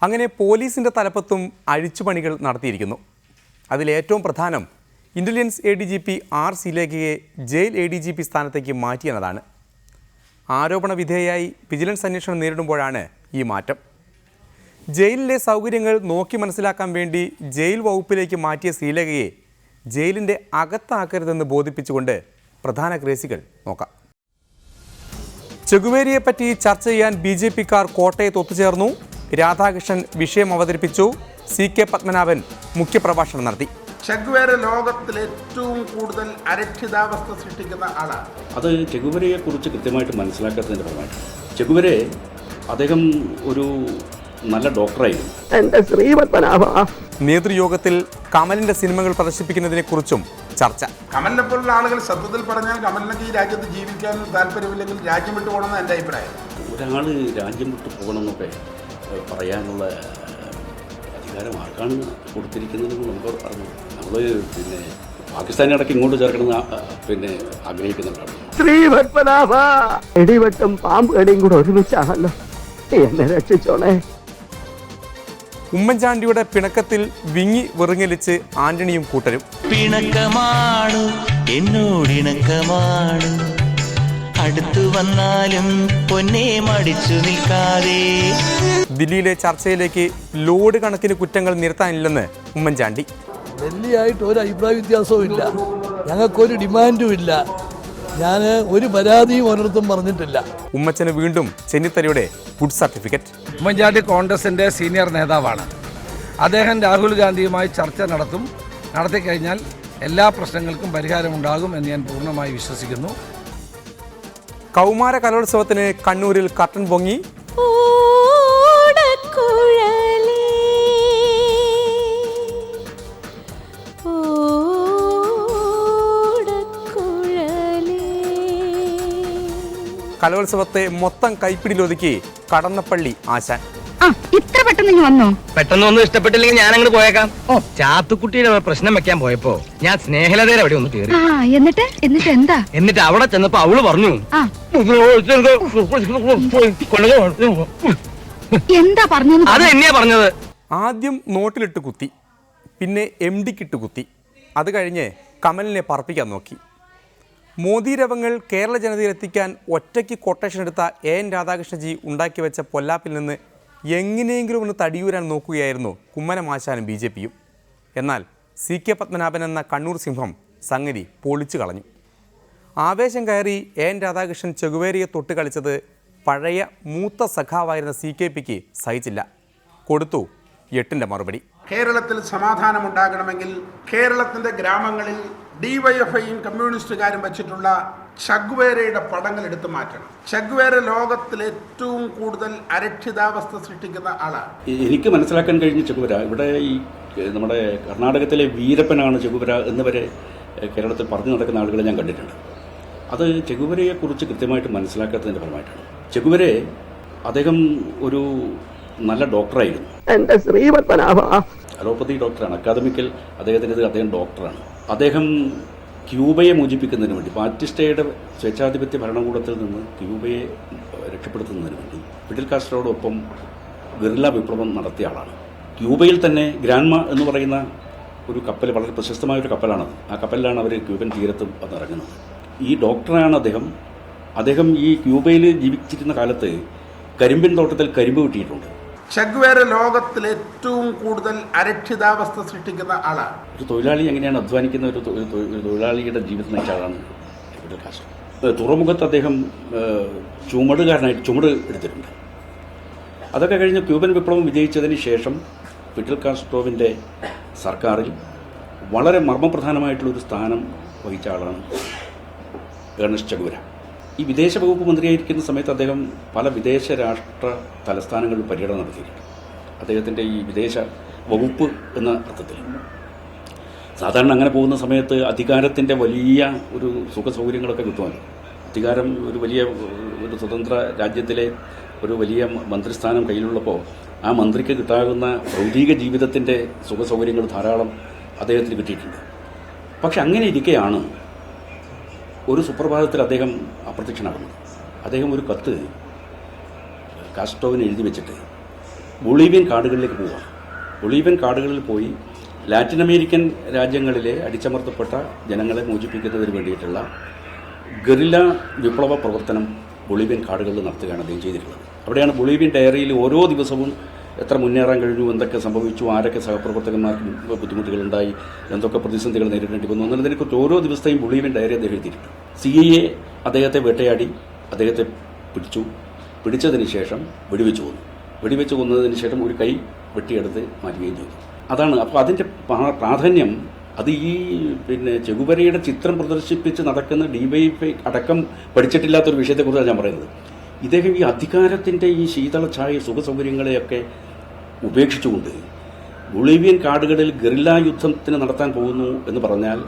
അങ്ങനെ പോലീസിൻ്റെ തലപ്പത്തും അഴിച്ചുപണികൾ നടത്തിയിരിക്കുന്നു. അതിലേറ്റവും പ്രധാനം ഇൻ്റലിജൻസ് ADGP R. ശ്രീലേഖയെ ജയിൽ ADGP സ്ഥാനത്തേക്ക് മാറ്റിയെന്നതാണ്. ആരോപണ വിധേയയായി വിജിലൻസ് അന്വേഷണം നേരിടുമ്പോഴാണ് ഈ മാറ്റം. ജയിലിലെ സൗകര്യങ്ങൾ നോക്കി മനസ്സിലാക്കാൻ വേണ്ടി ജയിൽ വകുപ്പിലേക്ക് മാറ്റിയ ശ്രീലേഖയെ ജയിലിൻ്റെ അകത്താക്കരുതെന്ന് ബോധിപ്പിച്ചുകൊണ്ട് പ്രധാന കേസുകൾ നോക്കാം. ചെഗുവേരയെപ്പറ്റി ചർച്ച ചെയ്യാൻ BJPക്കാർ കോട്ടയത്ത് ഒത്തുചേർന്നു. രാധാകൃഷ്ണൻ വിഷയം അവതരിപ്പിച്ചു. CK പത്മനാഭൻ മുഖ്യപ്രഭാഷണം നടത്തി. ചെഗുവേര ലോകത്തിൽ ഏറ്റവും കൂടുതൽ അരക്ഷിതാവസ്ഥ സൃഷ്ടിക്കുന്ന ആളാണ്. അത് ചെഗുവേരയെ കുറിച്ച് കൃത്യമായിട്ട് മനസ്സിലാക്കാത്തതിൻ്റെ ഫലമായിട്ട് ചെഗുവേരെ അദ്ദേഹം ഒരു നല്ല ഡോക്ടറായിരുന്നു. നേതൃയോഗത്തിൽ കമലിന്റെ സിനിമകൾ പ്രദർശിപ്പിക്കുന്നതിനെക്കുറിച്ചും ചർച്ച. കമലിനെ പോലുള്ള ആളുകൾ സത്യത്തിൽ പറഞ്ഞാൽ കമലിനൊക്കെ ഈ രാജ്യത്ത് ജീവിക്കാൻ താല്പര്യമില്ലെങ്കിൽ രാജ്യം വിട്ടു പോകണമെന്ന് എൻ്റെ അഭിപ്രായം. ഒരാൾ രാജ്യം വിട്ടു പോകണമെന്നൊക്കെ പറയാനുള്ള അധികാരം ആർക്കാണ് കൊടുത്തിരിക്കുന്നതെന്ന് നമുക്കവിടെ പറഞ്ഞു. നമ്മൾ പാകിസ്ഥാനിടയ്ക്ക് ഇങ്ങോട്ട് ചേർക്കണമെന്ന് ആഗ്രഹിക്കുന്നുണ്ടാണ്. ഇടിവെട്ടും പാമ്പ് കടിയും കൂടെ ഒരുമിച്ചാണല്ലോ. എന്നെ രക്ഷിച്ചോണേ. ഉമ്മൻചാണ്ടിയുടെ പിണക്കത്തിൽ വിങ്ങി വിറങ്ങലിച്ച് ആന്റണിയും കൂട്ടരും. പിണക്കമാണ് എന്നോടിണക്കമാണ്, അടുത്തു വന്നാലും പൊന്നെ മടിച്ചു നിൽക്കാതെ. ദില്ലിയിലെ ചർച്ചയിലേക്ക് ലോഡ് കണക്കിന് കുറ്റങ്ങൾ നിരത്താനില്ലെന്ന് ഉമ്മൻചാണ്ടി. ഡൽഹിയായിട്ട് ഒരു അഭിപ്രായ വ്യത്യാസവും ഇല്ല, ഞങ്ങൾക്കൊരു ഡിമാൻഡും ഇല്ല, ഞാൻ ഒരു പരാതിയും ഒരിടത്തും പറഞ്ഞിട്ടില്ല. ഉമ്മച്ചന് വീണ്ടും ചെന്നിത്തലയുടെ ഗുഡ് സർട്ടിഫിക്കറ്റ്. ഉമ്മൻചാണ്ടി കോൺഗ്രസിൻ്റെ സീനിയർ നേതാവാണ്. അദ്ദേഹം രാഹുൽ ഗാന്ധിയുമായി ചർച്ച നടത്തിക്കഴിഞ്ഞാൽ എല്ലാ പ്രശ്നങ്ങൾക്കും പരിഹാരമുണ്ടാകും എന്ന് ഞാൻ പൂർണ്ണമായി വിശ്വസിക്കുന്നു. കൗമാര കലോത്സവത്തിന് കണ്ണൂരിൽ കർട്ടൻ പൊങ്ങി. കലോത്സവത്തെ മൊത്തം കൈപ്പിടിയിലൊതുക്കി കടന്നപ്പള്ളി ആശാൻ. ഇത്ര പെട്ടെന്ന് വന്നോ? പെട്ടെന്നൊന്നും ഇഷ്ടപ്പെട്ടില്ലെങ്കിൽ ഞാൻ അങ്ങോട്ട് പോയേക്കാം. ചാത്തുക്കുട്ടിയുടെ പ്രശ്നം വെക്കാൻ പോയപ്പോ ഞാൻ സ്നേഹലതയുടെ അവിടെ ഒന്ന് കയറി. എന്നിട്ട് എന്താ? എന്നിട്ട് അവിടെ ചെന്നപ്പോ അവള് പറഞ്ഞു എന്താ പറഞ്ഞത്? അത് എന്നെയാ പറഞ്ഞത്. ആദ്യം നോട്ടിലിട്ട് കുത്തി, പിന്നെ MDക്കിട്ട് കുത്തി, അത് കഴിഞ്ഞ് കമലിനെ പറപ്പിക്കാൻ നോക്കി. മോദി രവങ്ങൾ കേരള ജനതയിലെത്തിക്കാൻ ഒറ്റയ്ക്ക് കൊട്ടേഷൻ എടുത്ത AN രാധാകൃഷ്ണജി ഉണ്ടാക്കി വെച്ച പൊല്ലാപ്പിൽ നിന്ന് എങ്ങനെയെങ്കിലും ഒന്ന് തടിയൂരാൻ നോക്കുകയായിരുന്നു കുമ്മനമാശാനും BJPയും. എന്നാൽ CK പത്മനാഭൻ എന്ന കണ്ണൂർ സിംഹം സംഗതി പൊളിച്ചു കളഞ്ഞു. ആവേശം കയറി AN രാധാകൃഷ്ണൻ ചെഗുവേരയെ തൊട്ട് കളിച്ചത് പഴയ മൂത്ത സഖാവായിരുന്ന CKPക്ക് സഹിച്ചില്ല. കൊടുത്തു 8ന്റെ മറുപടി. കേരളത്തിൽ സമാധാനമുണ്ടാകണമെങ്കിൽ കേരളത്തിൻ്റെ ഗ്രാമങ്ങളിൽ DYFIയും കമ്മ്യൂണിസ്റ്റുകാരും വെച്ചിട്ടുള്ള ചെഗുവേരയുടെ പടങ്ങൾ എടുത്തു മാറ്റണം. ചെഗുവേര ലോകത്തിൽ ഏറ്റവും കൂടുതൽ അരക്ഷിതാവസ്ഥ സൃഷ്ടിക്കുന്ന ആളാണ്. എനിക്ക് മനസ്സിലാക്കാൻ കഴിഞ്ഞ ചെഗുവേര ഇവിടെ ഈ നമ്മുടെ കർണാടകത്തിലെ വീരപ്പനാണ് ചെഗുവേര എന്ന് വരെ കേരളത്തിൽ പറഞ്ഞു നടക്കുന്ന ആളുകളെ ഞാൻ കണ്ടിട്ടുണ്ട്. അത് ചെഗുവേരയെക്കുറിച്ച് കൃത്യമായിട്ട് മനസ്സിലാക്കാത്തതിൻ്റെ ഫലമായിട്ടാണ്. ചെഗുവേര അദ്ദേഹം ഒരു നല്ല ഡോക്ടറായിരുന്നു. അലോപ്പതി ഡോക്ടറാണ്. അക്കാദമിക്കൽ അദ്ദേഹം ഡോക്ടറാണ്. അദ്ദേഹം ക്യൂബയെ മോചിപ്പിക്കുന്നതിന് വേണ്ടി, ബാറ്റിസ്റ്റയുടെ സ്വേച്ഛാധിപത്യ ഭരണകൂടത്തിൽ നിന്ന് ക്യൂബയെ രക്ഷപ്പെടുത്തുന്നതിന് വേണ്ടി ഫിഡൽ കാസ്ട്രോടൊപ്പം ഗറില്ല വിപ്ലവം നടത്തിയ ആളാണ്. ക്യൂബയിൽ തന്നെ ഗ്രാൻമ എന്ന് പറയുന്ന ഒരു കപ്പൽ, വളരെ പ്രശസ്തമായൊരു കപ്പലാണത്. ആ കപ്പലിലാണ് അവർ ക്യൂബൻ തീരത്തും വന്നിറങ്ങുന്നത്. ഈ ഡോക്ടറാണ് അദ്ദേഹം ഈ ക്യൂബയിൽ ജീവിച്ചിരുന്ന കാലത്ത് കരിമ്പിൻ തോട്ടത്തിൽ കരിമ്പ് കിട്ടിയിട്ടുണ്ട്. ചെഗുവേര ലോകത്തിൽ ഏറ്റവും കൂടുതൽ അരക്ഷിതാവസ്ഥ സൃഷ്ടിക്കുന്ന ആളാണ്. ഒരു തൊഴിലാളി എങ്ങനെയാണ് അധ്വാനിക്കുന്ന ഒരു തൊഴിലാളിയുടെ ജീവിതം നയിച്ച ആളാണ് ഫിഡൽ കാസ്ട്രോ. തുറമുഖത്ത് അദ്ദേഹം ചുമട് എടുത്തിട്ടുണ്ട്. അതൊക്കെ കഴിഞ്ഞ് ക്യൂബൻ വിപ്ലവം വിജയിച്ചതിന് ശേഷം ഫിഡൽ കാസ്ട്രോവിൻ്റെ സർക്കാരിൽ വളരെ മർമ്മപ്രധാനമായിട്ടുള്ളൊരു സ്ഥാനം വഹിച്ച ആളാണ് ഏർണസ്റ്റ് ചെഗുവേര. ഈ വിദേശ വകുപ്പ് മന്ത്രിയായിരിക്കുന്ന സമയത്ത് അദ്ദേഹം പല വിദേശ രാഷ്ട്ര തലസ്ഥാനങ്ങളിൽ പര്യടനം നടത്തിയിട്ടുണ്ട്. അദ്ദേഹത്തിൻ്റെ ഈ വിദേശ വകുപ്പ് എന്ന അർത്ഥത്തിൽ സാധാരണ അങ്ങനെ പോകുന്ന സമയത്ത് അധികാരത്തിൻ്റെ വലിയ ഒരു സുഖ സൗകര്യങ്ങളൊക്കെ കിട്ടുമല്ലോ. അധികാരം ഒരു സ്വതന്ത്ര രാജ്യത്തിലെ ഒരു വലിയ മന്ത്രിസ്ഥാനം കയ്യിലുള്ളപ്പോൾ ആ മന്ത്രിക്ക് കിട്ടാവുന്ന ഭൗതിക ജീവിതത്തിൻ്റെ സുഖ സൗകര്യങ്ങൾ ധാരാളം അദ്ദേഹത്തിന് കിട്ടിയിട്ടുണ്ട്. പക്ഷെ അങ്ങനെ ഇരിക്കെയാണ് ഒരു സുപ്രഭാതത്തിൽ അദ്ദേഹം അപ്രത്യക്ഷനാകുന്നത്. അദ്ദേഹം ഒരു കത്ത് കാസ്ട്രോവിന് എഴുതി വെച്ചിട്ട് ബൊളീവിയൻ കാടുകളിലേക്ക് പോവുക. ബൊളീവിയൻ കാടുകളിൽ പോയി ലാറ്റിൻ അമേരിക്കൻ രാജ്യങ്ങളിലെ അടിച്ചമർത്തപ്പെട്ട ജനങ്ങളെ മോചിപ്പിക്കുന്നതിന് വേണ്ടിയിട്ടുള്ള ഗറില്ല വിപ്ലവ പ്രവർത്തനം ബൊളീവിയൻ കാടുകളിൽ നടത്തുകയാണ് അദ്ദേഹം ചെയ്തിട്ടുള്ളത്. അവിടെയാണ് ബൊളീവിയൻ ഡയറിയിൽ ഓരോ ദിവസവും എത്ര മുന്നേറാൻ കഴിഞ്ഞു, എന്തൊക്കെ സംഭവിച്ചു, ആരൊക്കെ സഹപ്രവർത്തകന്മാർക്ക് ബുദ്ധിമുട്ടുകളുണ്ടായി, എന്തൊക്കെ പ്രതിസന്ധികൾ നേരിടേണ്ടി വന്നു എന്നതിനെക്കുറിച്ച് ഓരോ ദിവസത്തെയും ബൊളീവിയൻ ഡയറി അദ്ദേഹം എഴുതിയിട്ടുണ്ട്. CIA അദ്ദേഹത്തെ വേട്ടയാടി അദ്ദേഹത്തെ പിടിച്ചതിന് ശേഷം വെടിവെച്ച് കൊന്നതിന് ശേഷം ഒരു കൈ വെട്ടിയെടുത്ത് മാറ്റുകയും ചെയ്തു. അതാണ്. അപ്പോൾ അതിൻ്റെ പ്രാധാന്യം അത് ഈ ചെഗുവരയുടെ ചിത്രം പ്രദർശിപ്പിച്ച് നടക്കുന്ന DYFI അടക്കം പഠിച്ചിട്ടില്ലാത്തൊരു വിഷയത്തെക്കുറിച്ചാണ് ഞാൻ പറയുന്നത്. ഇദ്ദേഹം ഈ അധികാരത്തിൻ്റെ ഈ ശീതള ഛായ സുഖ സൗകര്യങ്ങളെയൊക്കെ ഉപേക്ഷിച്ചുകൊണ്ട് ബൊളീവിയൻ കാടുകളിൽ ഗറില്ല യുദ്ധത്തിന് നടത്താൻ പോകുന്നു എന്ന് പറഞ്ഞാൽ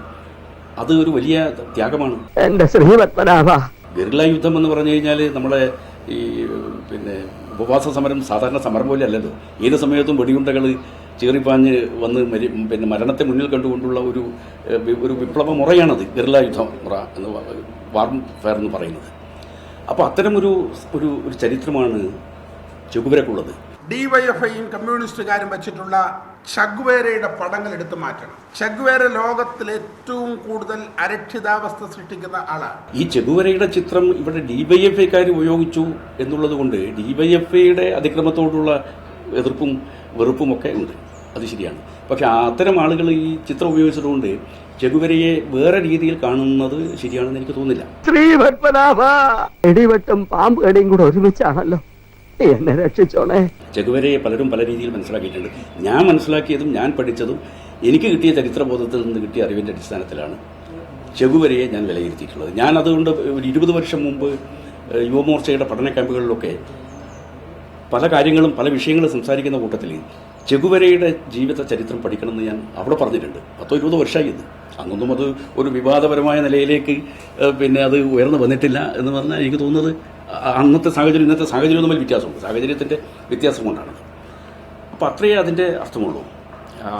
അത് ഒരു വലിയ ത്യാഗമാണ്. ഗറില്ല യുദ്ധം എന്ന് പറഞ്ഞു കഴിഞ്ഞാൽ നമ്മളെ ഈ ഉപവാസ സമരം സാധാരണ സമരം പോലെ അല്ലല്ലോ. ഏത് സമയത്തും വെടിയുണ്ടകൾ ചീറിപ്പാഞ്ഞ് വന്ന് മരണത്തെ മുന്നിൽ കണ്ടുകൊണ്ടുള്ള ഒരു വിപ്ലവ മുറയാണത് ഗറില്ല യുദ്ധ മുറ എന്ന് വാർഫെയർ എന്ന് പറയുന്നത്. അപ്പോൾ അത്തരം ഒരു ചരിത്രമാണ് ചെഗുവേരക്കുള്ളത്. DYFIയും കമ്മ്യൂണിസ്റ്റുകാരും വെച്ചിട്ടുള്ള ചെഗുവേരയുടെ പടങ്ങൾ എടുത്തു മാറ്റണം. ചെഗുവേര ലോകത്തിൽ ഏറ്റവും കൂടുതൽ അരക്ഷിതാവസ്ഥ സൃഷ്ടിക്കുന്ന ആളാണ്. ഈ ചെഗുവേരയുടെ ചിത്രം ഇവിടെ DYFIക്കാർ ഉപയോഗിച്ചു എന്നുള്ളത് കൊണ്ട് DYFIയുടെ അതിക്രമത്തോടുള്ള എതിർപ്പും വെറുപ്പും ഒക്കെ ഉണ്ട്. അത് ശരിയാണ്. പക്ഷെ അത്തരം ആളുകൾ ഈ ചിത്രം ഉപയോഗിച്ചതുകൊണ്ട് ചെഗുവേരയെ വേറെ രീതിയിൽ കാണുന്നത് ശരിയാണെന്ന് എനിക്ക് തോന്നുന്നില്ല. ഇടിവെട്ടും പാമ്പ് കടിയും കൂടെ ഒരുമിച്ചാണല്ലോ, എന്നെ രക്ഷിച്ചോണേ. ചെഗുവേരയെ പലരും പല രീതിയിൽ മനസ്സിലാക്കിയിട്ടുണ്ട്. ഞാൻ മനസ്സിലാക്കിയതും ഞാൻ പഠിച്ചതും എനിക്ക് കിട്ടിയ ചരിത്രബോധത്തിൽ നിന്ന് കിട്ടിയ അറിവിൻ്റെ അടിസ്ഥാനത്തിലാണ് ചെഗുവേരയെ ഞാൻ വിലയിരുത്തിയിട്ടുള്ളത്. ഞാൻ അതുകൊണ്ട് ഒരു 20 വർഷം മുമ്പ് യുവമോർച്ചയുടെ പഠന ക്യാമ്പുകളിലൊക്കെ പല കാര്യങ്ങളും പല വിഷയങ്ങളും സംസാരിക്കുന്ന കൂട്ടത്തിൽ ചെഗുവേരയുടെ ജീവിത ചരിത്രം പഠിക്കണമെന്ന് ഞാൻ അവിടെ പറഞ്ഞിട്ടുണ്ട്. 10-20 വർഷമായി ഇത്. അന്നൊന്നും അത് ഒരു വിവാദപരമായ നിലയിലേക്ക് അത് ഉയർന്നു വന്നിട്ടില്ല എന്ന് പറഞ്ഞാൽ എനിക്ക് തോന്നുന്നത് അന്നത്തെ സാഹചര്യം ഇന്നത്തെ സാഹചര്യം തമ്മിൽ വ്യത്യാസമുണ്ട്. സാഹചര്യത്തിൻ്റെ വ്യത്യാസം കൊണ്ടാണ്. അപ്പോൾ അത്രയേ അതിൻ്റെ അർത്ഥമുള്ളൂ.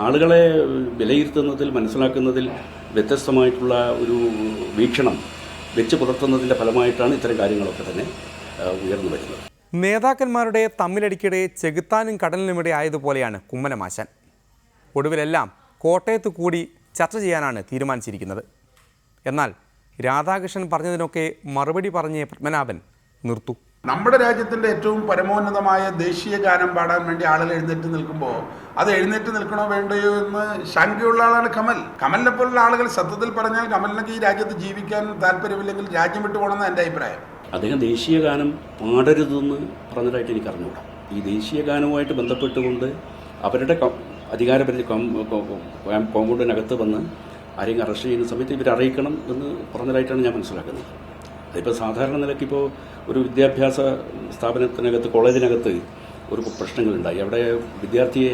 ആളുകളെ വിലയിരുത്തുന്നതിൽ മനസ്സിലാക്കുന്നതിൽ വ്യത്യസ്തമായിട്ടുള്ള ഒരു വീക്ഷണം വെച്ച് പുലർത്തുന്നതിൻ്റെ ഫലമായിട്ടാണ് ഇത്തരം കാര്യങ്ങളൊക്കെ തന്നെ ഉയർന്നു വരുന്നത്. നേതാക്കന്മാരുടെ തമ്മിലടിക്കിടെ ചെകുത്താനും കടലിനുമിടെ ആയതുപോലെയാണ് കുമ്മനമാശാൻ. ഒടുവിലെല്ലാം കോട്ടയത്ത് കൂടി ചർച്ച ചെയ്യാനാണ് തീരുമാനിച്ചിരിക്കുന്നത്. എന്നാൽ രാധാകൃഷ്ണൻ പറഞ്ഞതിനൊക്കെ മറുപടി പറഞ്ഞ പത്മനാഭൻ നിർത്തൂ. നമ്മുടെ രാജ്യത്തിൻ്റെ ഏറ്റവും പരമോന്നതമായ ദേശീയ ഗാനം പാടാൻ വേണ്ടി ആളുകൾ എഴുന്നേറ്റ് നിൽക്കുമ്പോൾ അത് എഴുന്നേറ്റ് നിൽക്കണോ വേണ്ടയോ എന്ന് ശങ്കയുള്ള ആളാണ് കമൽ. കമലിനെ പോലുള്ള ആളുകൾ സത്യത്തിൽ പറഞ്ഞാൽ കമലിനൊക്കെ ഈ രാജ്യത്ത് ജീവിക്കാൻ താല്പര്യമില്ലെങ്കിൽ രാജ്യം വിട്ടു പോകണമെന്ന് എൻ്റെ അഭിപ്രായം. അദ്ദേഹം ദേശീയ ഗാനം പാടരുതെന്ന് പറഞ്ഞതായിട്ട് എനിക്ക് അറിഞ്ഞുകൂടാ. ഈ ദേശീയ ഗാനവുമായിട്ട് ബന്ധപ്പെട്ടുകൊണ്ട് അവരുടെ അധികാരപരിധി കോമ്പൗണ്ടിനകത്ത് വന്ന് ആരെങ്കിലും അറസ്റ്റ് ചെയ്യുന്ന സമയത്ത് ഇവർ അറിയിക്കണം എന്ന് പറഞ്ഞതായിട്ടാണ് ഞാൻ മനസ്സിലാക്കുന്നത്. അതിപ്പോൾ സാധാരണ നിലയ്ക്കിപ്പോൾ ഒരു വിദ്യാഭ്യാസ സ്ഥാപനത്തിനകത്ത് കോളേജിനകത്ത് ഒരു പ്രശ്നങ്ങളുണ്ടായി. അവിടെ വിദ്യാർത്ഥിയെ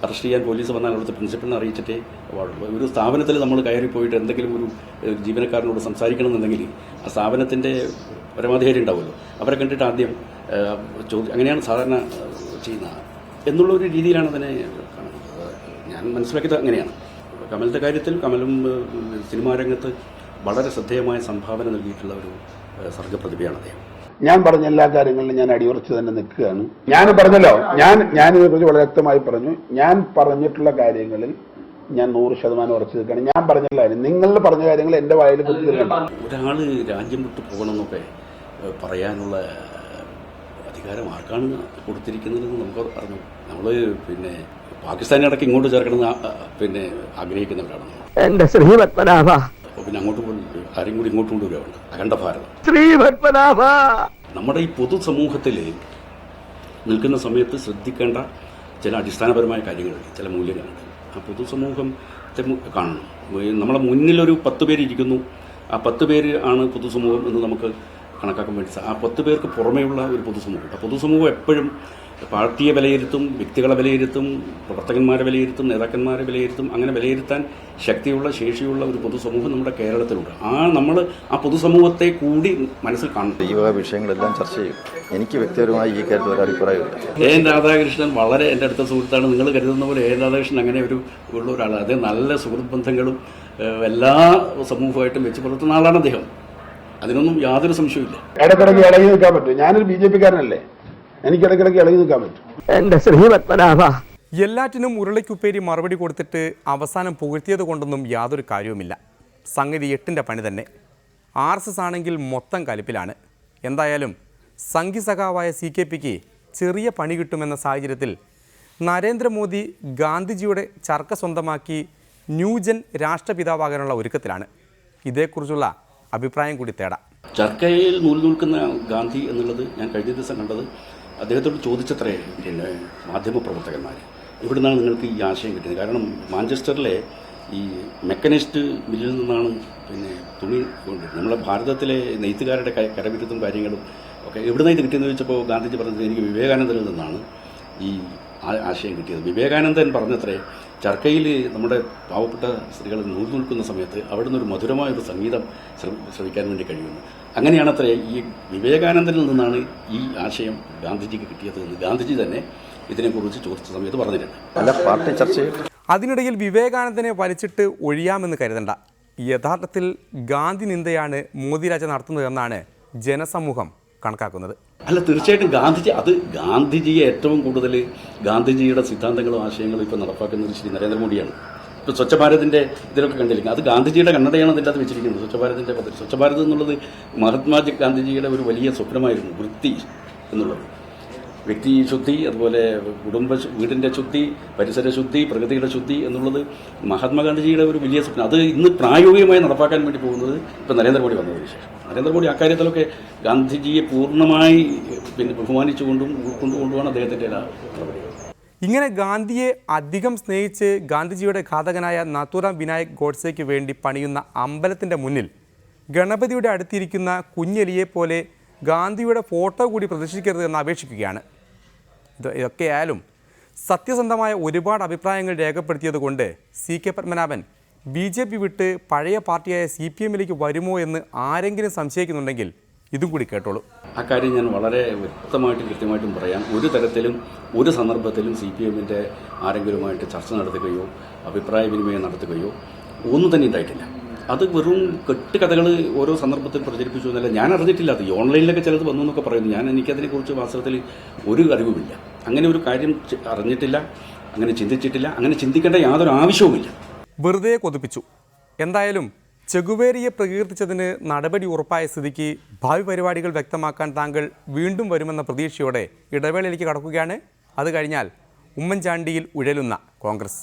അറസ്റ്റ് ചെയ്യാൻ പോലീസ് വന്നാൽ അവിടുത്തെ പ്രിൻസിപ്പലിനെ അറിയിച്ചിട്ടേ പാടുള്ളൂ. ഒരു സ്ഥാപനത്തിൽ നമ്മൾ കയറിപ്പോയിട്ട് എന്തെങ്കിലും ഒരു ജീവനക്കാരനോട് സംസാരിക്കണമെന്നുണ്ടെങ്കിൽ ആ സ്ഥാപനത്തിൻ്റെ പരമാധികാരി ഉണ്ടാവുമല്ലോ, അവരെ കണ്ടിട്ട് ആദ്യം അങ്ങനെയാണ് സാധാരണ ചെയ്യുന്നത് എന്നുള്ളൊരു രീതിയിലാണ് അതിനെ കാണുന്നത്. ഞാൻ മനസ്സിലാക്കിയത് അങ്ങനെയാണ്. കമലിൻ്റെ കാര്യത്തിൽ കമലും സിനിമാ രംഗത്ത് വളരെ ശ്രദ്ധേയമായ സംഭാവന നൽകിയിട്ടുള്ള ഒരു സർഗ്ഗപ്രതിഭയാണ് അദ്ദേഹം. ഞാൻ പറഞ്ഞ എല്ലാ കാര്യങ്ങളിലും ഞാൻ അടിയുറച്ച് തന്നെ നിൽക്കുകയാണ്. ഞാൻ പറഞ്ഞല്ലോ, ഞാനിതിനെക്കുറിച്ച് വളരെ വ്യക്തമായി പറഞ്ഞു. ഞാൻ പറഞ്ഞിട്ടുള്ള കാര്യങ്ങളിൽ ഞാൻ 100% ഉറച്ചു നിൽക്കുകയാണ്. ഞാൻ പറഞ്ഞില്ല, നിങ്ങൾ പറഞ്ഞ കാര്യങ്ങൾ എൻ്റെ വായിൽ കുത്തിരിക്കണം. ഒരാൾ രാജ്യം വിട്ടു പോകണമെന്നൊക്കെ പറയാനുള്ള അധികാരം ആർക്കാണ് കൊടുത്തിരിക്കുന്നതെന്ന് നമുക്ക് അറിഞ്ഞു. നമ്മൾ പാകിസ്ഥാനടക്കം ഇങ്ങോട്ട് ചേർക്കണമെന്ന് ആഗ്രഹിക്കുന്നവരാണ്. എന്റെ ശ്രീപത്മനാഭ, പിന്നെ അങ്ങോട്ട് ആരും കൂടി ഇങ്ങോട്ട് കൊണ്ടുവരാറുണ്ട്. അഖണ്ഡ ഭാരതം. ശ്രീപത്മനാഭ, നമ്മുടെ ഈ പൊതുസമൂഹത്തിൽ നിൽക്കുന്ന സമയത്ത് ശ്രദ്ധിക്കേണ്ട ചില അടിസ്ഥാനപരമായ കാര്യങ്ങളുണ്ട്, ചില മൂല്യങ്ങളുണ്ട്. ആ പൊതുസമൂഹത്തെ കാണണം. നമ്മളെ മുന്നിലൊരു 10 പേര് ഇരിക്കുന്നു. ആ 10 പേര് ആണ് പൊതുസമൂഹം എന്ന് നമുക്ക് കണക്കാക്കാൻ വേണ്ടി. ആ 10 പേർക്ക് പുറമേയുള്ള ഒരു പൊതുസമൂഹം. ആ പൊതുസമൂഹം എപ്പോഴും പാർട്ടിയെ വിലയിരുത്തും, വ്യക്തികളെ വിലയിരുത്തും, പ്രവർത്തകന്മാരെ വിലയിരുത്തും, നേതാക്കന്മാരെ വിലയിരുത്തും. അങ്ങനെ വിലയിരുത്താൻ ശക്തിയുള്ള ശേഷിയുള്ള ഒരു പൊതുസമൂഹം നമ്മുടെ കേരളത്തിലുണ്ട്. നമ്മൾ ആ പൊതുസമൂഹത്തെ കൂടി മനസ്സിൽ കാണും. ഈ വക വിഷയങ്ങളെല്ലാം ചർച്ച ചെയ്യും. എനിക്ക് വ്യക്തിപരമായി ഈ കാര്യത്തിൽ ഒരു അഭിപ്രായമില്ല. എൻ രാധാകൃഷ്ണൻ വളരെ എൻ്റെ അടുത്ത സുഹൃത്താണ്. നിങ്ങൾ കരുതുന്ന പോലെ എൻ രാധാകൃഷ്ണൻ അങ്ങനെ ഉള്ള ഒരാളാണ്. അദ്ദേഹം നല്ല സുഹൃത്ത് ബന്ധങ്ങളും എല്ലാ സമൂഹമായിട്ടും വെച്ച് പുലർത്തുന്ന ആളാണ് അദ്ദേഹം. അതിനൊന്നും യാതൊരു സംശയമില്ല. ഇടയ്ക്കിടയ്ക്ക് ഇളകി നിൽക്കാൻ പറ്റും. ഞാനൊരു BJP കാരനല്ലേ, എനിക്ക് ഇടയ്ക്കിടയ്ക്ക് ഇളകി നിൽക്കാൻ പറ്റും. എന്റെ ശ്രീപത്മനാഭ. എല്ലാറ്റിനും ഉരുളയ്ക്കുപ്പേരി മറുപടി കൊടുത്തിട്ട് അവസാനം പുകഴ്ത്തിയത് കൊണ്ടൊന്നും യാതൊരു കാര്യവുമില്ല. സംഗതി 8ൻ്റെ പണി തന്നെ. RSS ആണെങ്കിൽ മൊത്തം കലിപ്പിലാണ്. എന്തായാലും സംഘി സഖാവായ CKPക്ക് ചെറിയ പണി കിട്ടുമെന്ന സാഹചര്യത്തിൽ നരേന്ദ്രമോദി ഗാന്ധിജിയുടെ ചർക്ക സ്വന്തമാക്കി ന്യൂജൻ രാഷ്ട്രപിതാവാകാനുള്ള ഒരുക്കത്തിലാണ്. ഇതേക്കുറിച്ചുള്ള അഭിപ്രായം കൂടി തേടാം. ചർക്കയിൽ നൂൽ നിൽക്കുന്ന ഗാന്ധി എന്നുള്ളത് ഞാൻ കഴിഞ്ഞ ദിവസം കണ്ടത്. അദ്ദേഹത്തോട് ചോദിച്ചത്രേ പിന്നെ മാധ്യമപ്രവർത്തകന്മാർ, ഇവിടെ നിന്നാണ് നിങ്ങൾക്ക് ഈ ആശയം കിട്ടിയത്? കാരണം മാഞ്ചസ്റ്ററിലെ ഈ മെക്കനിസ്റ്റ് മില്ലിൽ നിന്നാണ് പിന്നെ തുണി കൊണ്ടിരുന്നത്. നമ്മുടെ ഭാരതത്തിലെ നെയ്ത്തുകാരുടെ കരവിരുത്തും കാര്യങ്ങളും ഒക്കെ എവിടെ നിന്ന് ഇത് കിട്ടിയെന്ന് ചോദിച്ചപ്പോൾ ഗാന്ധിജി പറഞ്ഞത് എനിക്ക് വിവേകാനന്ദനിൽ നിന്നാണ് ഈ ആശയം കിട്ടിയത്. വിവേകാനന്ദൻ പറഞ്ഞത്രേ ചർക്കയിൽ നമ്മുടെ പാവപ്പെട്ട സ്ത്രീകൾ നൂൽ നിൽക്കുന്ന സമയത്ത് അവിടെ നിന്നൊരു മധുരമായൊരു സംഗീതം ശ്രവിക്കാൻ വേണ്ടി കഴിയുന്നു. അങ്ങനെയാണത്രേ ഈ വിവേകാനന്ദനിൽ നിന്നാണ് ഈ ആശയം ഗാന്ധിജിക്ക് കിട്ടിയത് എന്ന് ഗാന്ധിജി തന്നെ ഇതിനെക്കുറിച്ച് ചോദിച്ച സമയത്ത് പറഞ്ഞിട്ടുണ്ട്. അല്ല, പാർട്ടി ചർച്ചയിൽ അതിനിടയിൽ വിവേകാനന്ദനെ വലിച്ചിട്ട് ഒഴിയാമെന്ന് കരുതണ്ട. യഥാർത്ഥത്തിൽ ഗാന്ധി നിന്ദയാണ് മോദി രാജ നടത്തുന്നതെന്നാണ് ജനസമൂഹം കണക്കാക്കുന്നത്. അല്ല, തീർച്ചയായിട്ടും ഗാന്ധിജിയെ ഏറ്റവും കൂടുതൽ ഗാന്ധിജിയുടെ സിദ്ധാന്തങ്ങളും ആശയങ്ങളും ഇപ്പോൾ നടപ്പാക്കുന്നത് ശ്രീ നരേന്ദ്രമോദിയാണ്. ഇപ്പോൾ സ്വച്ഛ ഭാരതിൻ്റെ ഇതിലൊക്കെ കണ്ടിരിക്കുന്നത് അത് ഗാന്ധിജിയുടെ കണ്ണടയാണ് അതിൻ്റെ അത് വെച്ചിരിക്കുന്നത്. സ്വച്ഛ ഭാരതിൻ്റെ പദ്ധതി, സ്വച്ഛ ഭാരത് എന്നുള്ളത് മഹാത്മാ ഗാന്ധിജിയുടെ ഒരു വലിയ സ്വപ്നമായിരുന്നു. വൃത്തി എന്നുള്ളത്, വ്യക്തി ശുദ്ധി, അതുപോലെ വീടിൻ്റെ ശുദ്ധി, പരിസര ശുദ്ധി, പ്രകൃതിയുടെ ശുദ്ധി എന്നുള്ളത് മഹാത്മാഗാന്ധിജിയുടെ ഒരു വലിയ സ്വപ്നം. അത് ഇന്ന് പ്രായോഗികമായി നടപ്പാക്കാൻ വേണ്ടി പോകുന്നത് ഇപ്പോൾ നരേന്ദ്രമോദി വന്നതിന് ശേഷം. നരേന്ദ്രമോദി അക്കാര്യത്തിലൊക്കെ ഗാന്ധിജിയെ പൂർണ്ണമായി പിന്നെ ബഹുമാനിച്ചുകൊണ്ടും ഉൾക്കൊണ്ടുകൊണ്ടുമാണ് അദ്ദേഹത്തിൻ്റെ നടപടി. ഇങ്ങനെ ഗാന്ധിയെ അധികം സ്നേഹിച്ച് ഗാന്ധിജിയുടെ ഘാതകനായ നാഥൂറാം വിനായക് ഗോഡ്സെയ്ക്ക് വേണ്ടി പണിയുന്ന അമ്പലത്തിൻ്റെ മുന്നിൽ ഗണപതിയുടെ അടുത്തിരിക്കുന്ന കുഞ്ഞെലിയെപ്പോലെ ഗാന്ധിയുടെ ഫോട്ടോ കൂടി പ്രദർശിക്കരുത് എന്ന് അപേക്ഷിക്കുകയാണ്. ഇതൊക്കെയായാലും സത്യസന്ധമായ ഒരുപാട് അഭിപ്രായങ്ങൾ രേഖപ്പെടുത്തിയത് കൊണ്ട് CK പത്മനാഭൻ BJP വിട്ട് പഴയ പാർട്ടിയായ CPMലേക്ക് വരുമോ എന്ന് ആരെങ്കിലും സംശയിക്കുന്നുണ്ടെങ്കിൽ ഇതും കൂടി കേട്ടോളൂ. ആ കാര്യം ഞാൻ വളരെ വ്യക്തമായിട്ടും കൃത്യമായിട്ടും പറയാം. ഒരു തരത്തിലും ഒരു സന്ദർഭത്തിലും CPMൻ്റെ ആരെങ്കിലുമായിട്ട് ചർച്ച നടത്തുകയോ അഭിപ്രായ വിനിമയം നടത്തുകയോ ഒന്നും തന്നെ ഉണ്ടായിട്ടില്ല. അത് വെറും കെട്ടുകഥകൾ ഓരോ സന്ദർഭത്തിൽ പ്രചരിപ്പിച്ചു എന്നല്ല. ഞാൻ അറിഞ്ഞിട്ടില്ല. അത് ഈ ഓൺലൈനിലൊക്കെ ചിലത് വന്നു എന്നൊക്കെ പറയുന്നു. എനിക്കതിനെക്കുറിച്ച് വാസ്തവത്തിൽ ഒരു അറിവുമില്ല. അങ്ങനെ ഒരു കാര്യം അറിഞ്ഞിട്ടില്ല, അങ്ങനെ ചിന്തിച്ചിട്ടില്ല, അങ്ങനെ ചിന്തിക്കേണ്ട യാതൊരു ആവശ്യവുമില്ല. വെറുതെ കൊതിപ്പിച്ചു. എന്തായാലും ചെഗുവേരയെ പ്രകീർത്തിച്ചതിന് നടപടി ഉറപ്പായ സ്ഥിതിക്ക് ഭാവി പരിപാടികൾ വ്യക്തമാക്കാൻ താങ്കൾ വീണ്ടും വരുമെന്ന പ്രതീക്ഷയോടെ ഇടവേളയിലേക്ക് കടക്കുകയാണ്. അത് കഴിഞ്ഞാൽ ഉമ്മൻചാണ്ടിയിൽ ഉഴലുന്ന കോൺഗ്രസ്.